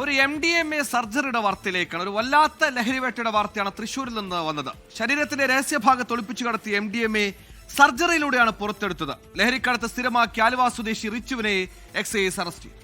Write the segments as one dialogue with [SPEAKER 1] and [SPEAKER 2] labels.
[SPEAKER 1] ഒരു MDMA സർജറിയുടെ വാർത്തയിലേക്കാണ്. ഒരു വല്ലാത്ത ലഹരിവേട്ടയുടെ വാർത്തയാണ് തൃശ്ശൂരിൽ നിന്ന് വന്നത്. ശരീരത്തിന്റെ രഹസ്യഭാഗത്ത് ഒളിപ്പിച്ചു കടത്തിയ MDMA സർജറിയിലൂടെയാണ് പുറത്തെടുത്തത്. ലഹരിക്കടത്ത് സ്ഥിരമാക്കിയ ആലുവ സ്വദേശി റിച്ചുവിനെ എക്സൈസ് അറസ്റ്റ് ചെയ്തു.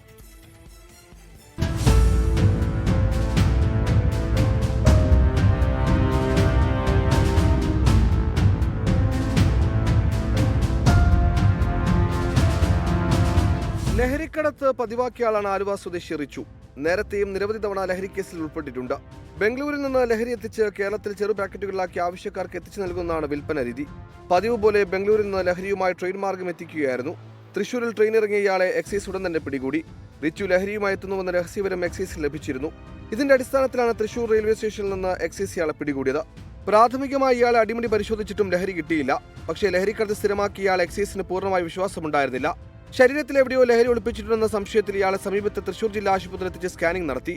[SPEAKER 1] ലഹരിക്കടത്ത് പതിവാക്കിയ ആളാണ് ആലുവ സ്വദേശി റിച്ചു. നേരത്തെയും നിരവധി തവണ ലഹരി കേസിൽ ഉൾപ്പെട്ടിട്ടുണ്ട്. ബംഗളൂരിൽ നിന്ന് ലഹരി എത്തിച്ച് കേരളത്തിൽ ചെറു പാക്കറ്റുകളിലാക്കി ആവശ്യക്കാർക്ക് എത്തിച്ചു നൽകുന്നതാണ് വിൽപ്പന രീതി. പതിവ് പോലെ ബംഗളൂരിൽ നിന്ന് ലഹരിയുമായി ട്രെയിൻ മാർഗം എത്തിക്കുകയായിരുന്നു. തൃശൂരിൽ ട്രെയിൻ ഇറങ്ങിയ ഇയാളെ എക്സൈസ് ഉടൻ തന്നെ പിടികൂടി. റിച്ചു ലഹരിയുമായി എത്തുന്നുവെന്ന രഹസ്യവിവരം എക്സൈസിന് ലഭിച്ചിരുന്നു. ഇതിന്റെ അടിസ്ഥാനത്തിലാണ് തൃശൂർ റെയിൽവേ സ്റ്റേഷനിൽ നിന്ന് എക്സൈസ് ഇയാളെ പിടികൂടിയത്. പ്രാഥമികമായി ഇയാളെ അടിമുടി പരിശോധിച്ചിട്ടും ലഹരി കിട്ടിയില്ല. പക്ഷേ ലഹരിക്കടത്ത് സ്ഥിരമാക്കിയ ഇയാൾ എക്സൈസിന് പൂർണ്ണമായി വിശ്വാസമുണ്ടായിരുന്നില്ല. ശരീരത്തിൽ എവിടെയോ ലഹരി ഒളിപ്പിച്ചിട്ടുണ്ടെന്ന സംശയത്തിൽ ഇയാളെ സമീപത്തെ തൃശൂർ ജില്ലാ ആശുപത്രിയിൽ എത്തിച്ച് സ്കാനിംഗ് നടത്തി.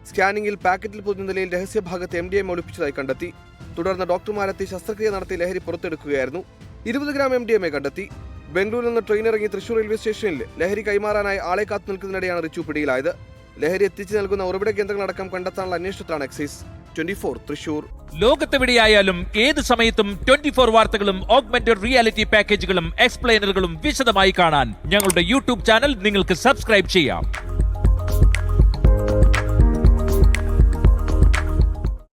[SPEAKER 1] സ്കാനിംഗിൽ പാക്കറ്റിൽ പൊതിഞ്ഞ നിലയിൽ രഹസ്യഭാഗത്ത് MDMA ഒളിപ്പിച്ചതായി കണ്ടെത്തി. തുടർന്ന് ഡോക്ടർമാരെത്തി ശസ്ത്രക്രിയ നടത്തി ലഹരി പുറത്തെടുക്കുകയായിരുന്നു. 20 ഗ്രാം MDMA കണ്ടെത്തി. ബംഗളൂരിൽ നിന്ന് ട്രെയിൻ ഇറങ്ങി തൃശൂർ റെയിൽവേ സ്റ്റേഷനിൽ ലഹരി കൈമാറാനായി ആളെ കാത്തു നിൽക്കുന്നതിനിടെയാണ് റിച്ചു പിടിയിലായത്. ലഹരി എത്തിച്ചു നൽകുന്ന ഉറവിട കേന്ദ്രങ്ങളടക്കം കണ്ടെത്താനുള്ള അന്വേഷണത്തിലാണ് എക്സൈസ്. 24 തൃശൂർ.
[SPEAKER 2] ലോകത്തെവിടെയായാലും ഏത് സമയത്തും 24 വാർത്തകളും ഓഗ്മെന്റഡ് റിയാലിറ്റി പാക്കേജുകളും എക്സ്പ്ലെയിനറുകളും വിശദമായി കാണാൻ ഞങ്ങളുടെ YouTube ചാനൽ നിങ്ങൾക്ക് സബ്സ്ക്രൈബ് ചെയ്യാം.